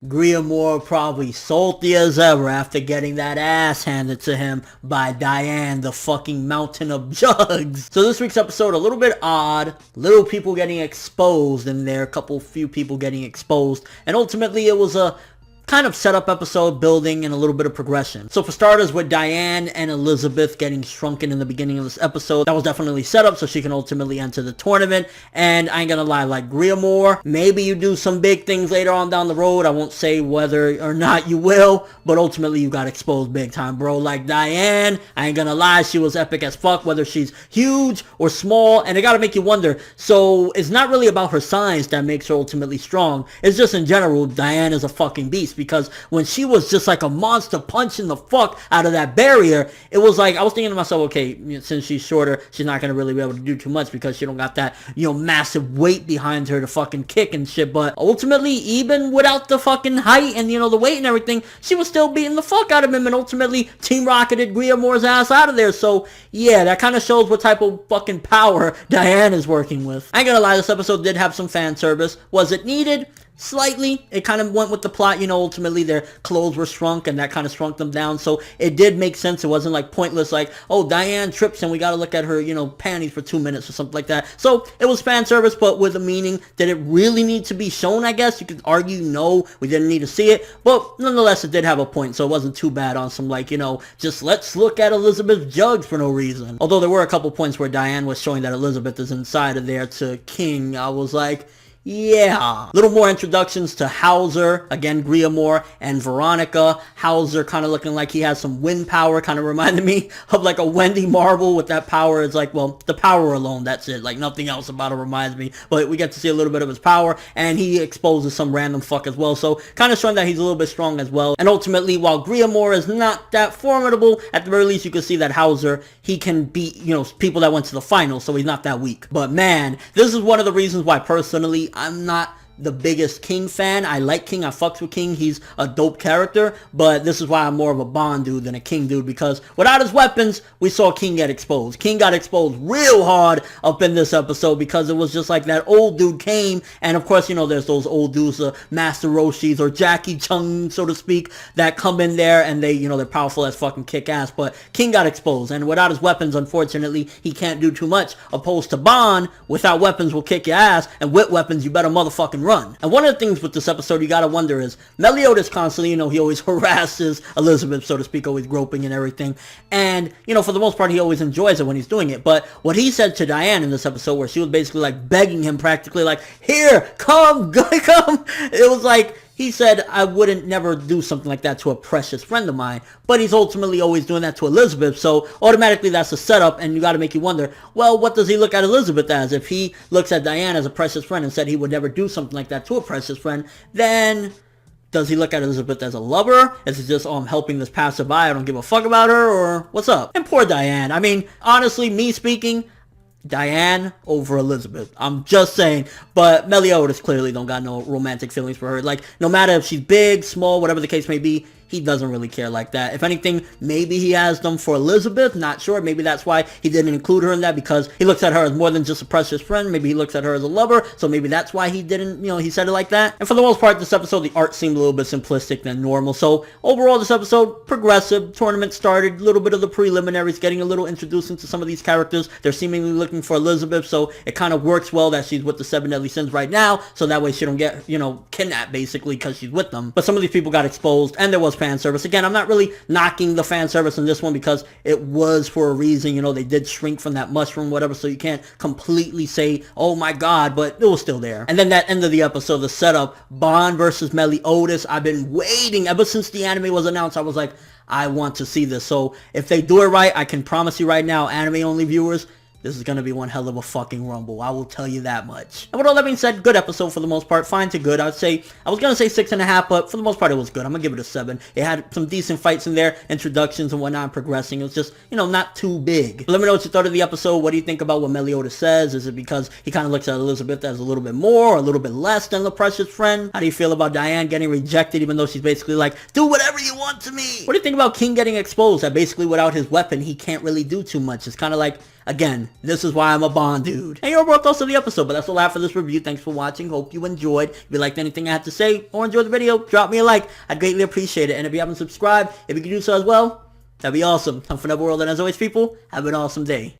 Griamore probably salty as ever after getting that ass handed to him by Diane, the fucking mountain of jugs. So this week's episode, a little bit odd. Little people getting exposed in there, a few people getting exposed. And ultimately it was a kind of setup episode, building, and a little bit of progression. So for starters, with Diane and Elizabeth getting shrunken in the beginning of this episode, that was definitely set up so she can ultimately enter the tournament. And I ain't gonna lie, like Griamore, maybe you do some big things later on down the road. I won't say whether or not you will, but ultimately you got exposed big time, bro. Like Diane, I ain't gonna lie, she was epic as fuck, whether she's huge or small, and it gotta make you wonder. So it's not really about her size that makes her ultimately strong. It's just in general, Diane is a fucking beast. Because when she was just like a monster punching the fuck out of that barrier, it was like, I was thinking to myself, okay, since she's shorter, she's not going to really be able to do too much because she don't got that, massive weight behind her to fucking kick and shit. But ultimately, even without the fucking height and, the weight and everything, she was still beating the fuck out of him and ultimately Team Rocketed Griamore's ass out of there. So, yeah, that kind of shows what type of fucking power Diane is working with. I ain't gonna lie, this episode did have some fan service. Was it needed? Slightly. It kind of went with the plot, ultimately their clothes were shrunk and that kind of shrunk them down, so it did make sense. It wasn't like pointless, like, oh, Diane trips and we gotta look at her, panties for 2 minutes or something like that. So it was fan service, but with a meaning. Did it really need to be shown? I guess you could argue no, we didn't need to see it, but nonetheless it did have a point, so it wasn't too bad on some, like, just let's look at Elizabeth Jugs for no reason. Although there were a couple points where Diane was showing that Elizabeth is inside of there to King. I was like, yeah. Little more introductions to Hauser, again Griamore, and Veronica. Hauser kind of looking like he has some wind power, kind of reminded me of like a Wendy Marble with that power. It's like, well, the power alone, that's it. Like nothing else about it reminds me. But we get to see a little bit of his power, and he exposes some random fuck as well. So kind of showing that he's a little bit strong as well. And ultimately, while Griamore is not that formidable, at the very least you can see that Hauser, he can beat, people that went to the finals, so he's not that weak. But man, this is one of the reasons why personally I'm not the biggest King fan. I like King, I fucks with King, he's a dope character, but this is why I'm more of a Bond dude than a King dude, because without his weapons, we saw King get exposed. King got exposed real hard up in this episode because it was just like that old dude came, and of course, there's those old dudes, Master Roshis or Jackie Chung, so to speak, that come in there and they, they're powerful as fucking kick ass, but King got exposed, and without his weapons, unfortunately, he can't do too much, opposed to Bond, without weapons will kick your ass, and with weapons, you better motherfucking run. And one of the things with this episode you gotta wonder is, Meliodas constantly, he always harasses Elizabeth, so to speak, always groping and everything. And, for the most part, he always enjoys it when he's doing it. But what he said to Diane in this episode, where she was basically like begging him practically, like, here, come, come. It was like, he said, I wouldn't never do something like that to a precious friend of mine, but he's ultimately always doing that to Elizabeth, so automatically that's a setup, and you gotta make you wonder, well, what does he look at Elizabeth as? If he looks at Diane as a precious friend and said he would never do something like that to a precious friend, then does he look at Elizabeth as a lover? Is it just, oh, I'm helping this passerby, I don't give a fuck about her, or what's up? And poor Diane, I mean, honestly, me speaking, Diane over Elizabeth. I'm just saying. But Meliodas clearly don't got no romantic feelings for her. Like, no matter if she's big, small, whatever the case may be, he doesn't really care like that. If anything, maybe he has them for Elizabeth. Not sure. Maybe that's why he didn't include her in that, because he looks at her as more than just a precious friend. Maybe he looks at her as a lover. So maybe that's why he didn't, he said it like that. And for the most part, this episode, the art seemed a little bit simplistic than normal. So overall, this episode, progressive. Tournament started. A little bit of the preliminaries, getting a little introduced into some of these characters. They're seemingly looking for Elizabeth. So it kind of works well that she's with the Seven Deadly Sins right now. So that way she don't get, kidnapped basically because she's with them. But some of these people got exposed, and there was fan service. Again, I'm not really knocking the fan service in this one because it was for a reason. They did shrink from that mushroom, whatever, so you can't completely say, oh my god, but it was still there. And then that end of the episode, the setup, Bond versus Meliodas. I've been waiting ever since the anime was announced. I was like, I want to see this. So if they do it right, I can promise you right now, anime only viewers, this is going to be one hell of a fucking rumble. I will tell you that much. And with all that being said, good episode for the most part. Fine to good. I was going to say 6.5, but for the most part, it was good. I'm going to give it a 7. It had some decent fights in there, introductions and whatnot, progressing. It was just, not too big. But let me know what you thought of the episode. What do you think about what Meliodas says? Is it because he kind of looks at Elizabeth as a little bit more or a little bit less than the precious friend? How do you feel about Diane getting rejected, even though she's basically like, do whatever you want to me? What do you think about King getting exposed? That basically without his weapon, he can't really do too much. It's kind of like, Again, this is why I'm a Bond dude. And your overall thoughts of the episode, but that's all I have for this review. Thanks for watching. Hope you enjoyed. If you liked anything I had to say or enjoyed the video, drop me a like. I'd greatly appreciate it. And if you haven't subscribed, if you could do so as well, that'd be awesome. I'm ForneverWorld, and as always, people, have an awesome day.